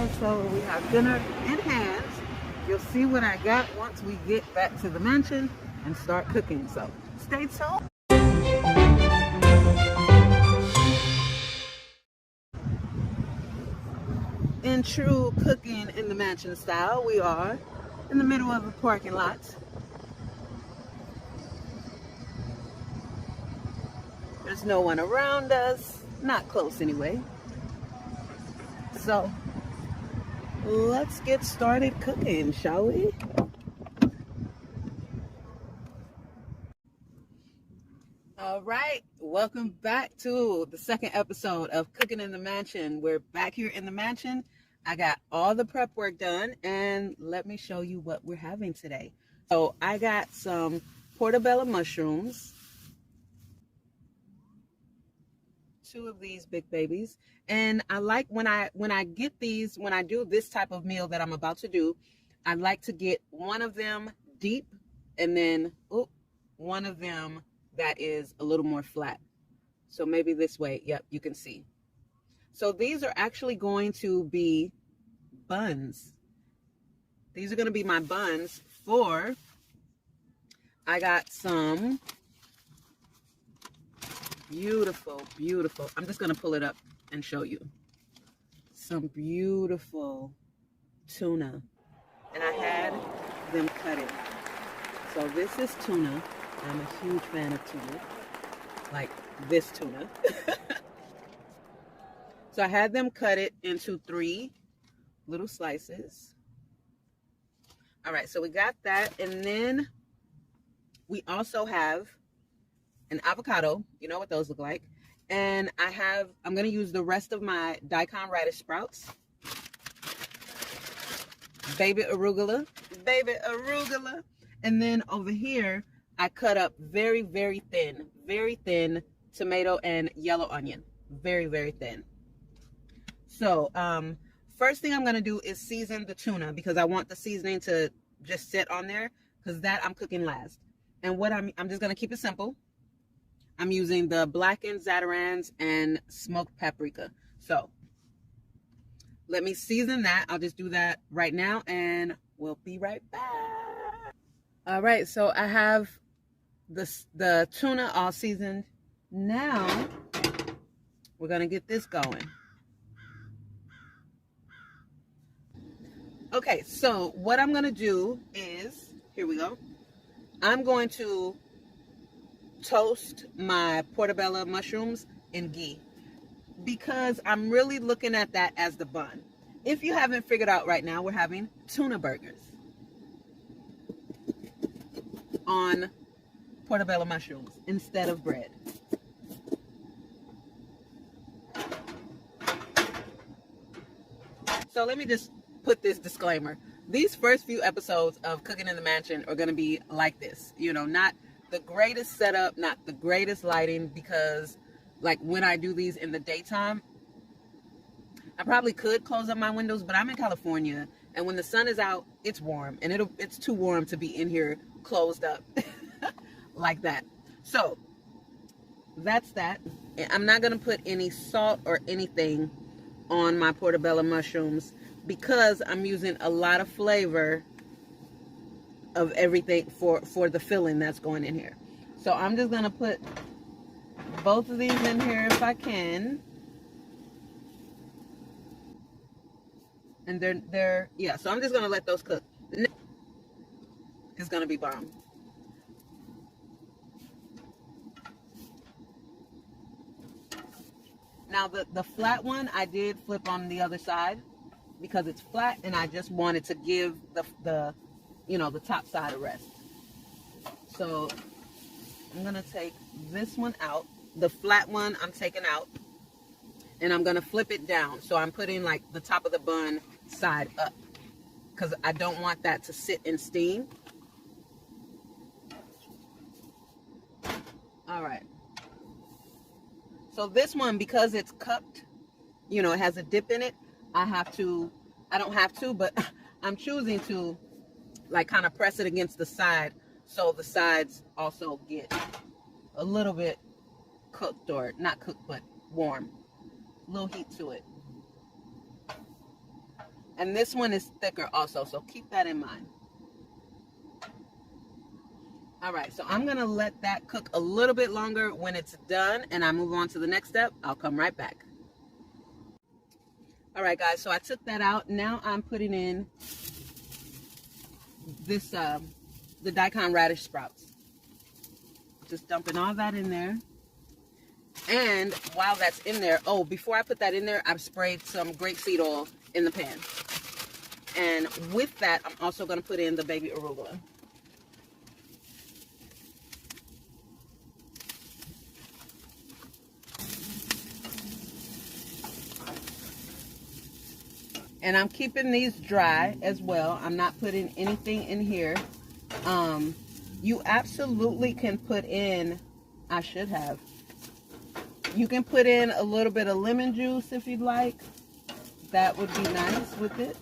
right, so we have dinner in hands. You'll see what I got once we get back to the mansion and start cooking. So stay tuned. In true cooking in the mansion style, we are in the middle of a parking lot. There's no one around us, not close anyway. So let's get started cooking, shall we? All right, welcome back to the second episode of Cooking in the Mansion. We're back here in the mansion. I got all the prep work done, and let me show you what we're having today. So I got some portobello mushrooms, 2 of these big babies, and I like when I get these, when I do this type of meal that I'm about to do, I like to get one of them deep and then one of them that is a little more flat. So maybe this way. Yep, you can see. So these are actually going to be buns. These are going to be my buns for, I got some beautiful, I'm just going to pull it up and show you. Some beautiful tuna. And I had them cut it. So this is tuna. I'm a huge fan of tuna. Like this tuna. So I had them cut it into 3 little slices. All right, so we got that. And then we also have an avocado. You know what those look like. And I'm going to use the rest of my daikon radish sprouts. Baby arugula. And then over here, I cut up very, very thin tomato and yellow onion. Very, very thin. So, first thing I'm going to do is season the tuna because I want the seasoning to just sit on there because that I'm cooking last. And what I'm just going to keep it simple. I'm using the blackened zatarans and smoked paprika. So, let me season that. I'll just do that right now and we'll be right back. All right, so I have the tuna all seasoned. Now, we're going to get this going. Okay, so what I'm going to do is, here we go. I'm going to toast my portobello mushrooms in ghee because I'm really looking at that as the bun. If you haven't figured out right now, we're having tuna burgers on portobello mushrooms instead of bread. So let me just put this disclaimer. These first few episodes of Cooking in the Mansion are going to be like this. You know, not the greatest setup, not the greatest lighting, because like when I do these in the daytime, I probably could close up my windows, but I'm in California and when the sun is out, it's warm and it's too warm to be in here closed up like that. So that's that. I'm not going to put any salt or anything on my portobello mushrooms because I'm using a lot of flavor of everything for the filling that's going in here. So I'm just going to put both of these in here if I can. And they're yeah, so I'm just going to let those cook. It's going to be bomb. Now the flat one I did flip on the other side because it's flat and I just wanted to give the top side a rest. So I'm gonna take this one out. The flat one I'm taking out and I'm gonna flip it down. So I'm putting like the top of the bun side up because I don't want that to sit and steam. All right. So this one, because it's cupped, it has a dip in it, I don't have to, but I'm choosing to like kind of press it against the side so the sides also get a little bit cooked, or not cooked, but warm. A little heat to it. And this one is thicker also, so keep that in mind. All right, so I'm gonna let that cook a little bit longer. When it's done and I move on to the next step, I'll come right back. All right, guys, so I took that out. Now I'm putting in this, the daikon radish sprouts. Just dumping all that in there. And while that's in there, oh, before I put that in there, I've sprayed some grapeseed oil in the pan. And with that, I'm also gonna put in the baby arugula. And I'm keeping these dry as well. I'm not putting anything in here. You absolutely can put in, I should have. You can put in a little bit of lemon juice if you'd like. That would be nice with it.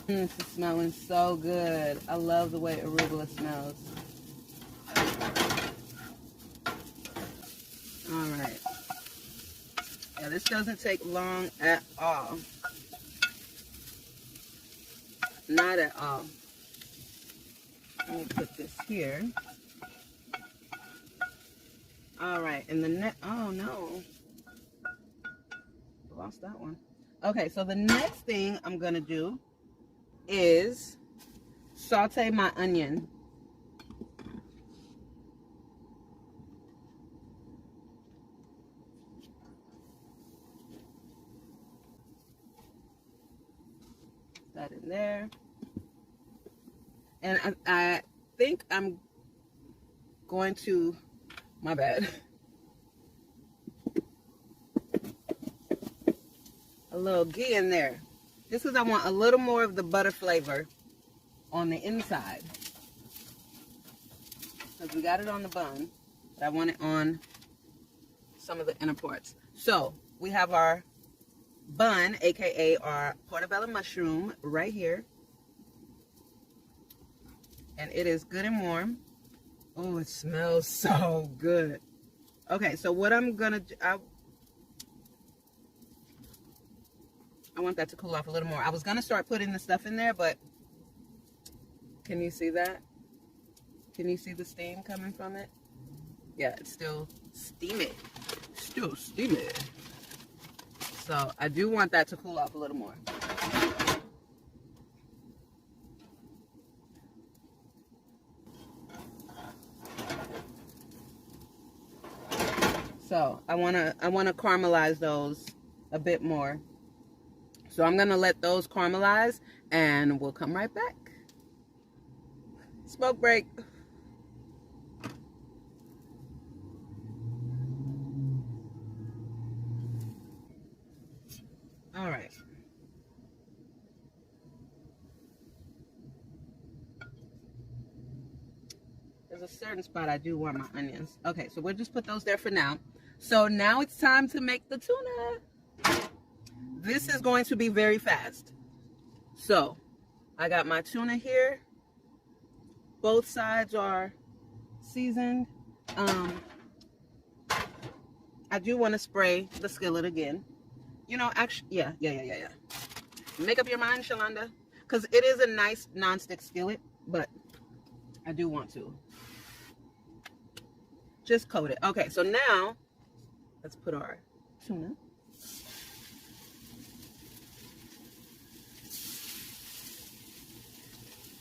This is smelling so good. I love the way arugula smells. All right. Yeah, this doesn't take long at all. Not at all. Let me put this here. All right, and the next, oh no. Lost that one. Okay, so the next thing I'm gonna do is saute my onion. That in there. And I think I'm going to, my bad. A little ghee in there. Just because I want a little more of the butter flavor on the inside. Because we got it on the bun, but I want it on some of the inner parts. So we have our bun, aka our portobello mushroom, right here. And it is good and warm. Oh, it smells so good. Okay, so what I'm gonna do, I want that to cool off a little more. I was gonna start putting the stuff in there, but can you see that? Can you see the steam coming from it? Yeah, it's still steamy. Still steamy. So I do want that to cool off a little more. So I wanna caramelize those a bit more. So I'm gonna let those caramelize and we'll come right back. Smoke break. All right. There's a certain spot I do want my onions. Okay, so we'll just put those there for now. So now it's time to make the tuna. This is going to be very fast. So I got my tuna here. Both sides are seasoned. I do want to spray the skillet again. You know, actually, yeah. Make up your mind, Shalanda, because it is a nice non-stick skillet, but I do want to just coat it. Okay, so now let's put our tuna.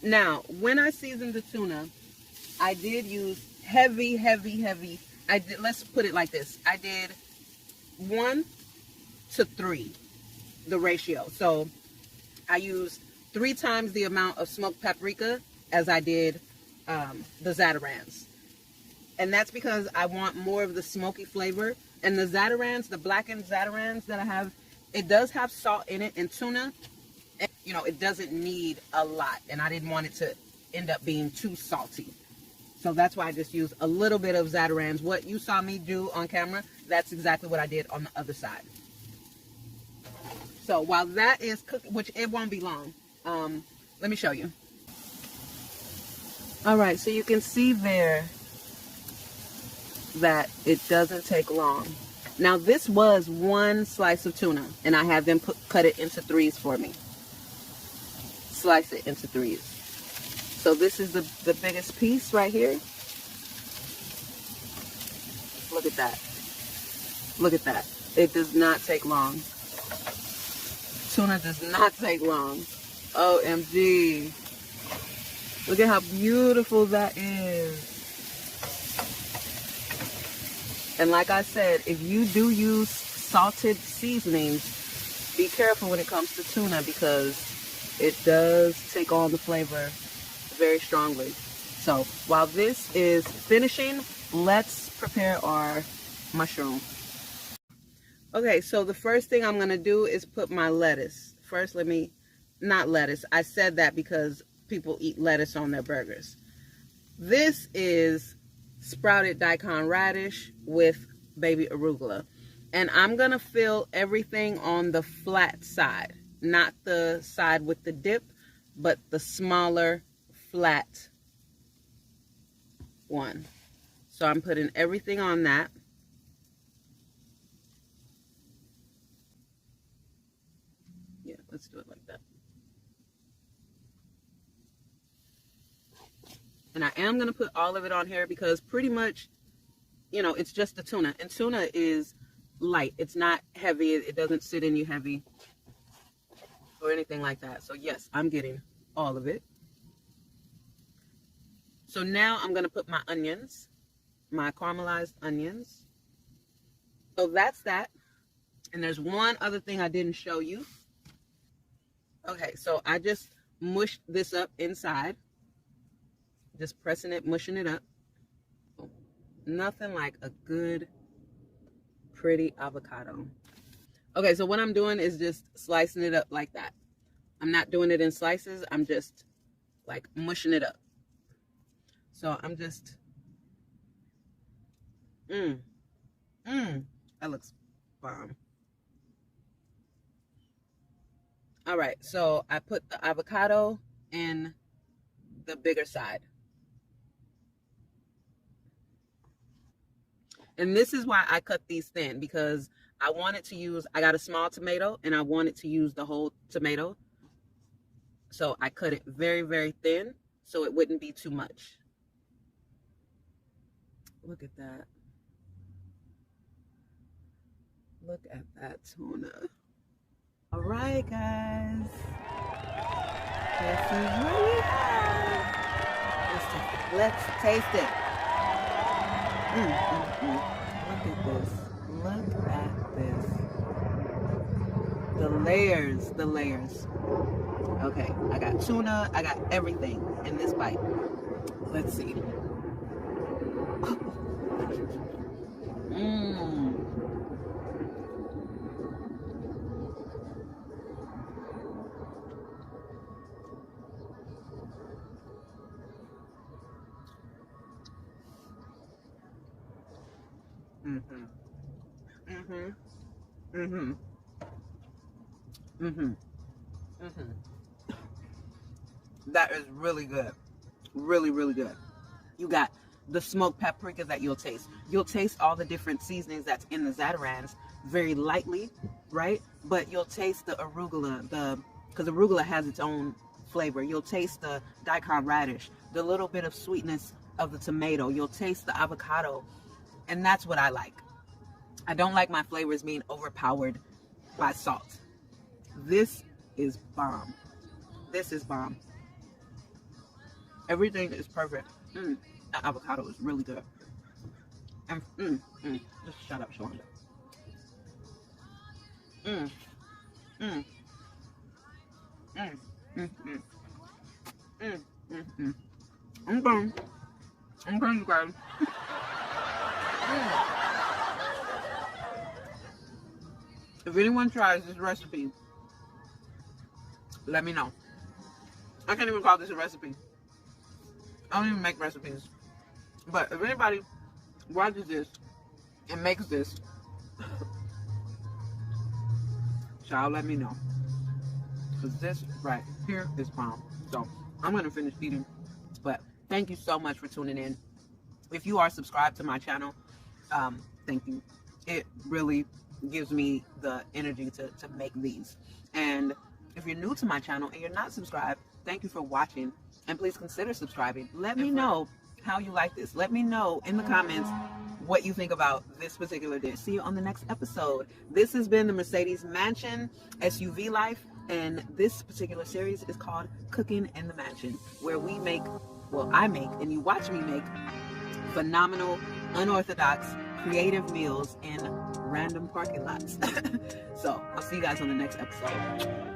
Now, when I seasoned the tuna, I did use heavy. Let's put it like this. I did 1 to 3, the ratio. So I used 3 times the amount of smoked paprika as I did the Zatarans. And that's because I want more of the smoky flavor. And the Zatarans, the blackened Zatarans that I have, it does have salt in it, and tuna, and, you know, it doesn't need a lot. And I didn't want it to end up being too salty. So that's why I just used a little bit of Zatarans. What you saw me do on camera, that's exactly what I did on the other side. So while that is cooking, which it won't be long, let me show you. All right, so you can see there that it doesn't take long. Now this was one slice of tuna, and I had them cut it into threes for me. Slice it into threes. So this is the biggest piece right here. Look at that. Look at that. It does not take long. Tuna does not take long. OMG. Look at how beautiful that is. And like I said, if you do use salted seasonings, be careful when it comes to tuna, because it does take on the flavor very strongly. So while this is finishing, let's prepare our mushroom. Okay, so the first thing I'm gonna do is put my lettuce. First, not lettuce. I said that because people eat lettuce on their burgers. This is sprouted daikon radish with baby arugula. And I'm gonna fill everything on the flat side, not the side with the dip, but the smaller flat one. So I'm putting everything on that. Yeah, let's do it like that. And I am going to put all of it on here because pretty much, you know, it's just the tuna. And tuna is light. It's not heavy. It doesn't sit in you heavy or anything like that. So yes, I'm getting all of it. So now I'm going to put my onions, my caramelized onions. So that's that. And there's one other thing I didn't show you. Okay, so I just mushed this up inside. Just pressing it, mushing it up. Nothing like a good, pretty avocado. Okay, so what I'm doing is just slicing it up like that. I'm not doing it in slices. I'm just like mushing it up. So I'm just, that looks bomb. All right, so I put the avocado in the bigger side. And this is why I cut these thin, because I wanted to use, I got a small tomato and I wanted to use the whole tomato. So I cut it very, very thin so it wouldn't be too much. Look at that. Look at that tuna. All right, guys. This is what we have. Let's taste it. Look at this. Look at this. The layers, the layers. Okay, I got tuna, I got everything in this bite. Let's see. That is really good. Really, really good. You got the smoked paprika that you'll taste. You'll taste all the different seasonings that's in the Zatarain's very lightly, right? But you'll taste the arugula, because arugula has its own flavor. You'll taste the daikon radish, the little bit of sweetness of the tomato. You'll taste the avocado. And that's what I like. I don't like my flavors being overpowered by salt. This is bomb. This is bomb. Everything is perfect. The avocado is really good. And just shut up, Shalanda. I'm going, you guys. If anyone tries this recipe, let me know. I can't even call this a recipe. I don't even make recipes. But if anybody watches this and makes this, y'all let me know. Because this right here is bomb. So I'm going to finish eating. But thank you so much for tuning in. If you are subscribed to my channel, thank you. it really gives me the energy to make these. And if you're new to my channel and you're not subscribed, thank you for watching, and please consider subscribing. Let me know how you like this. Let me know in the comments what you think about this particular dish. See you on the next episode. This has been the Mercedes Mansion SUV life, and this particular series is called Cooking in the Mansion, where we make, well, I make and you watch me make phenomenal, unorthodox, creative meals in random parking lots. So I'll see you guys on the next episode.